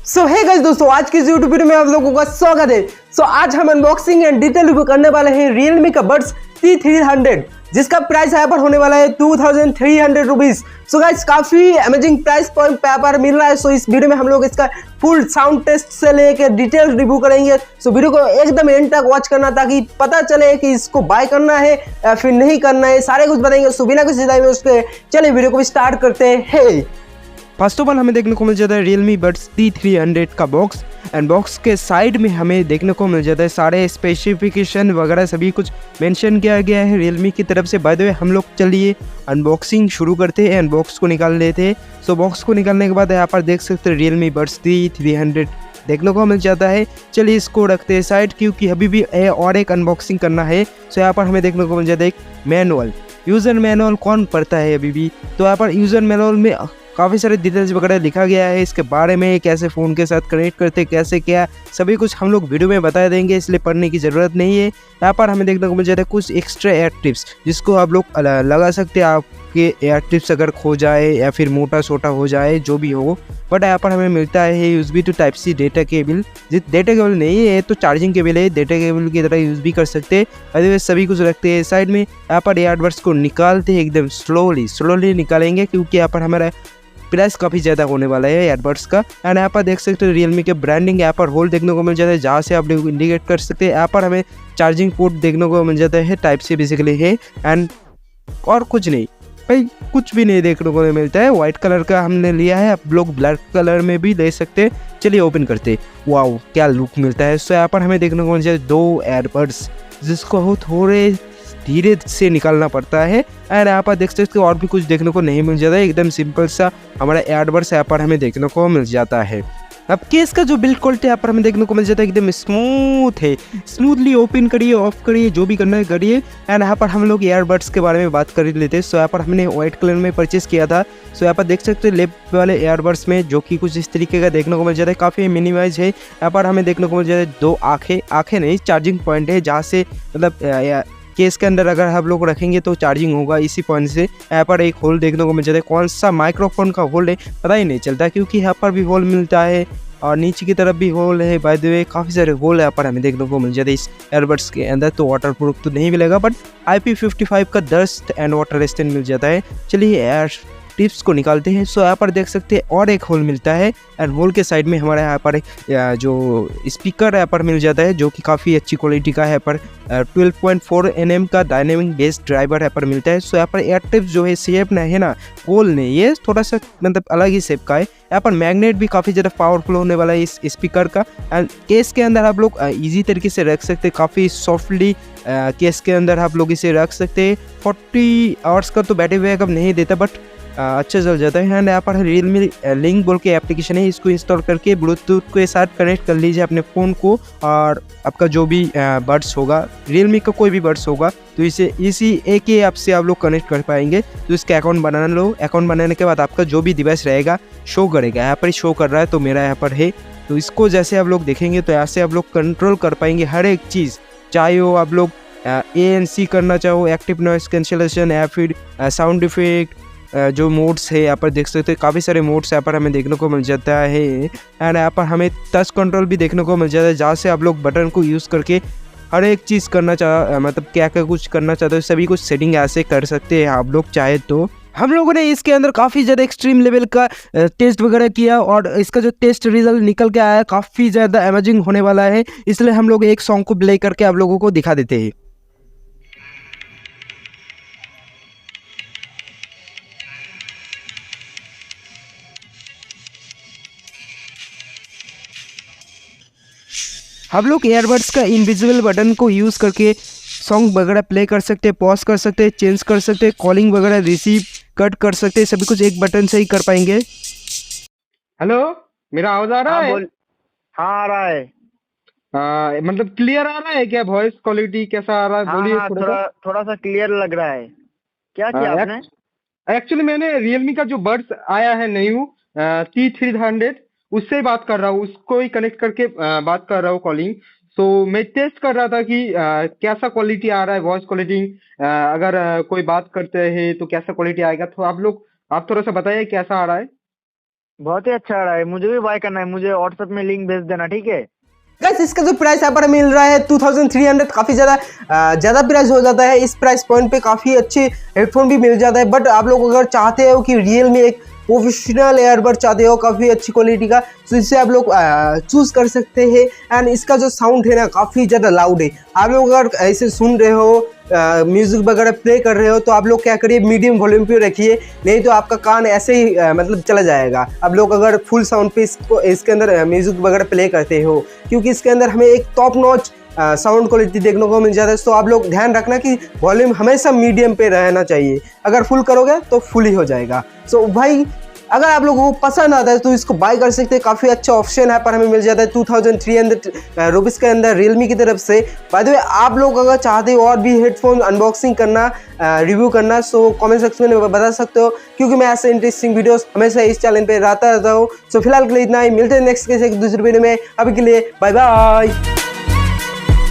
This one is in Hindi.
सो हे गाइस दोस्तों, आज की इस यूट्यूब वीडियो में आप लोगों का स्वागत है। आज हम अनबॉक्सिंग एंड डिटेल रिव्यू करने वाले हैं Realme का बड्स T300, जिसका प्राइस यहाँ पर होने वाला है 2300 रुपीज। सो गाइस, काफी अमेजिंग प्राइस पॉइंट पे यहाँ पर मिल रहा है। सो इस वीडियो में हम लोग इसका फुल साउंड टेस्ट से लेकर डिटेल रिव्यू करेंगे। सो वीडियो को एकदम एंड तक वॉच करना ताकि पता चले कि इसको बाय करना है या फिर नहीं करना है, सारे कुछ बताएंगे। सो बिना कुछ में उसके चलिए वीडियो को स्टार्ट करते हैं। फर्स्ट ऑफ ऑल हमें देखने को मिल जाता है Realme Buds T300 का बॉक्स, एंड बॉक्स के साइड में हमें देखने को मिल जाता है सारे स्पेसिफिकेशन वगैरह सभी कुछ मेंशन किया गया है Realme की तरफ से। बाय द वे हम लोग चलिए अनबॉक्सिंग शुरू करते हैं एंड बॉक्स को निकाल लेते हैं। सो बॉक्स को निकालने के बाद यहाँ पर देख सकते हैं Realme Buds T300 देखने को मिल जाता है। चलिए इसको रखते हैं साइड, क्योंकि अभी भी और एक अनबॉक्सिंग करना है। सो यहाँ पर हमें देखने को मिल जाता है एक मैनुअल, यूज़र मैनुअल। कौन पढ़ता है अभी भी? तो यहाँ पर यूज़र मैनुअल में काफ़ी सारे डिटेल्स वगैरह लिखा गया है इसके बारे में, कैसे फ़ोन के साथ कनेक्ट करते, कैसे क्या, सभी कुछ हम लोग वीडियो में बता देंगे, इसलिए पढ़ने की ज़रूरत नहीं है। यहाँ पर हमें देखने को मिल जाता है कुछ एक्स्ट्रा एयर टिप्स, जिसको आप लोग लगा सकते हैं आपके एयर टिप्स अगर खो जाए या फिर मोटा सोटा हो जाए, जो भी हो। बट यहाँ पर हमें मिलता है USB to type C data cable. Data cable नहीं है तो चार्जिंग केबल है, डेटा केबल की तरह यूज़ भी कर सकते हैं। अदरवाइज सभी कुछ रखते हैं साइड में। यहाँ पर एयरबड्स को निकालते हैं एकदम स्लोली निकालेंगे, क्योंकि यहाँ पर हमारा प्राइस काफ़ी ज़्यादा होने वाला है एयरबड्स का। एंड यहाँ पर देख सकते हो Realme के ब्रांडिंग यहाँ पर होल देखने को मिल जाता है, जहाँ से आप लोग इंडिकेट कर सकते हैं। यहाँ पर हमें चार्जिंग पोर्ट देखने को मिल जाता है, टाइप से बेसिकली है, एंड और कुछ नहीं भाई, कुछ भी नहीं देखने को मिलता है। व्हाइट कलर का हमने लिया है, आप लोग ब्लैक कलर में भी ले सकते हैं। चलिए ओपन करते हैं। वाओ क्या लुक मिलता है। सो यहाँ पर हमें देखने को मिल जाता है 2 एयरबड्स, जिसको थोड़े धीरे से निकालना पड़ता है। एंड यहाँ पर देख सकते हो और भी कुछ देखने को नहीं मिल जाता है, एकदम सिंपल सा हमारा एयरबड्स यहाँ पर हमें देखने को मिल जाता है। अब केस का जो बिल्ड क्वालिटी यहाँ पर हमें देखने को मिल जाता है एकदम स्मूथ है। स्मूथली ओपन करिए, ऑफ करिए, जो भी करना है करिए। एंड यहाँ पर हम लोग एयरबड्स के बारे में बात कर लेते हैं। सो यहाँ पर हमने व्हाइट कलर में परचेस किया था। सो यहाँ पर देख सकते हैं लेफ्ट वाले एयरबड्स में जो कि कुछ इस तरीके का देखने को मिल जाता है, काफ़ी मिनिमाइज है। यहाँ पर हमें देखने को मिल जाता है 2 आँखें नहीं, चार्जिंग पॉइंट है, जहाँ से मतलब केस के अंदर अगर हम लोग रखेंगे तो चार्जिंग होगा इसी पॉइंट से। यहाँ पर एक होल देखने को मिल जाता है, कौन सा माइक्रोफोन का होल है पता ही नहीं चलता, क्योंकि यहाँ पर भी होल मिलता है और नीचे की तरफ भी होल है। बाय द वे काफ़ी सारे होल यहाँ पर हमें देखने को मिल जाते हैं इस एयरबड्स के अंदर। तो वाटर प्रूफ तो नहीं मिलेगा, बट IP55 का डस्ट एंड वाटर रेजिस्टेंट मिल जाता है। चलिए एयर टिप्स को निकालते हैं। सो यहाँ पर देख सकते हैं और एक होल मिलता है, एंड होल के साइड में हमारे यहाँ पर जो स्पीकर यहाँ पर मिल जाता है, जो कि काफ़ी अच्छी क्वालिटी का है। पर 12.4 nm का डायनेमिक बेस ड्राइवर यहाँ पर मिलता है। सो यहाँ पर एयर टिप्स जो है शेप नहीं है ना, गोल नहीं, ये थोड़ा सा मतलब अलग ही शेप का है। यहाँ पर मैग्नेट भी काफ़ी ज़्यादा पावरफुल होने वाला है इस स्पीकर का। एंड केस के अंदर आप लोग ईजी तरीके से रख सकते हैं, काफ़ी सॉफ्टली केस के अंदर आप लोग इसे रख सकते हैं। 40 आवर्स का तो बैटरी बैकअप नहीं देता, बट अच्छा चल जाता है। एंड यहाँ पर Realme लिंक बोल के एप्लीकेशन है, इसको इंस्टॉल करके ब्लूटूथ के साथ कनेक्ट कर लीजिए अपने फ़ोन को, और आपका जो भी बड्स होगा, Realme का कोई भी बड्स होगा, तो इसे इसी एक ही ऐप से आप लोग कनेक्ट कर पाएंगे। तो इसका अकाउंट बनाना लो। अकाउंट बनाने के बाद आपका जो भी डिवाइस रहेगा शो करेगा। यहाँ पर शो कर रहा है तो मेरा यहाँ पर है, तो इसको जैसे आप लोग देखेंगे तो ऐसे आप लोग कंट्रोल कर पाएंगे हर एक चीज़, चाहे हो आप लोग ANC करना चाहो, एक्टिव नॉइस कैंसिलेशन, या फिर साउंड इफेक्ट, जो मोड्स है यहाँ पर देख सकते हैं, काफ़ी सारे मोड्स यहाँ पर हमें देखने को मिल जाता है। एंड यहाँ पर हमें टच कंट्रोल भी देखने को मिल जाता है, जहाँ से आप लोग बटन को यूज़ करके हर एक चीज़ करना मतलब क्या क्या कुछ करना चाहते हो, सभी कुछ सेटिंग ऐसे कर सकते हैं आप लोग चाहे तो। हम लोगों ने इसके अंदर काफ़ी ज़्यादा एक्सट्रीम लेवल का टेस्ट वगैरह किया, और इसका जो टेस्ट रिजल्ट निकल के आया काफ़ी ज़्यादा अमेजिंग होने वाला है। इसलिए हम लोग एक सॉन्ग को प्ले करके आप लोगों को दिखा देते हैं। हम लोग एयरबड्स का इनविजिबल बटन को यूज़ करके सॉन्ग वगैरह प्ले कर सकते हैं, पॉज कर सकते हैं, चेंज कर सकते हैं, कॉलिंग वगैरह रिसीव कट कर सकते हैं, सभी कुछ एक बटन से ही कर पाएंगे। हेलो, मेरा आवाज आ रहा हाँ है? बोल। हाँ आ रहा है। मतलब क्लियर आ रहा है क्या? वॉइस क्वालिटी कैसा आ रहा है? हाँ बोलिए हाँ, थोड़ा सा क्लियर लग रहा है। क्या किया आपने? एक्चुअली मैंने Realme का जो बड्स आया है न्यू T300, उससे बात कर रहा हूँ, उसको ही कनेक्ट करके बात कर रहा हूँ कॉलिंग। सो मैं टेस्ट कर रहा था कि कैसा क्वालिटी आ रहा है, वॉइस क्वालिटी। अगर कोई बात करते हैं तो कैसा क्वालिटी आएगा, तो आप थोड़ा सा बताइए कैसा आ रहा है। बहुत ही अच्छा आ रहा है, मुझे भी बाय करना है, मुझे व्हाट्सएप में लिंक भेज देना, ठीक है। गाइस इसका जो प्राइस यहाँ पर मिल रहा है 2300, काफ़ी ज़्यादा प्राइस हो जाता है। इस प्राइस पॉइंट पे काफ़ी अच्छे हेडफोन भी मिल जाता है। बट आप लोग अगर चाहते हो कि रियल में एक प्रोफेशनल एयरबड चाहते हो काफ़ी अच्छी क्वालिटी का, तो इससे आप लोग चूज़ कर सकते हैं। एंड इसका जो साउंड है ना काफ़ी ज़्यादा लाउड है। आप लोग अगर ऐसे सुन रहे हो, म्यूज़िक वगैरह प्ले कर रहे हो, तो आप लोग क्या करिए, मीडियम वॉल्यूम पे रखिए, नहीं तो आपका कान ऐसे ही मतलब चला जाएगा। आप लोग अगर फुल साउंड पे इसके अंदर म्यूज़िक वगैरह प्ले करते हो, क्योंकि इसके अंदर हमें एक टॉप नॉच साउंड क्वालिटी देखने को मिल जाता है। तो आप लोग ध्यान रखना कि वॉल्यूम हमेशा मीडियम पे रहना चाहिए। अगर फुल करोगे तो फुल ही हो जाएगा। सो भाई अगर आप लोगों को पसंद आता है तो इसको बाय कर सकते हैं। काफ़ी अच्छा ऑप्शन है पर हमें मिल जाता है 2300 रुपीज़ के अंदर रियलमी की तरफ से। बाय द वे आप लोग अगर चाहते हो और भी हेडफोन अनबॉक्सिंग करना, रिव्यू करना, सो कमेंट सेक्शन में बता सकते हो, क्योंकि मैं ऐसे इंटरेस्टिंग वीडियोस हमेशा इस चैनल पे रहता रहता हूँ। सो फिलहाल के लिए इतना ही, मिलते हैं नेक्स्ट के एक दूसरे वीडियो में। अभी के लिए बाय बाय।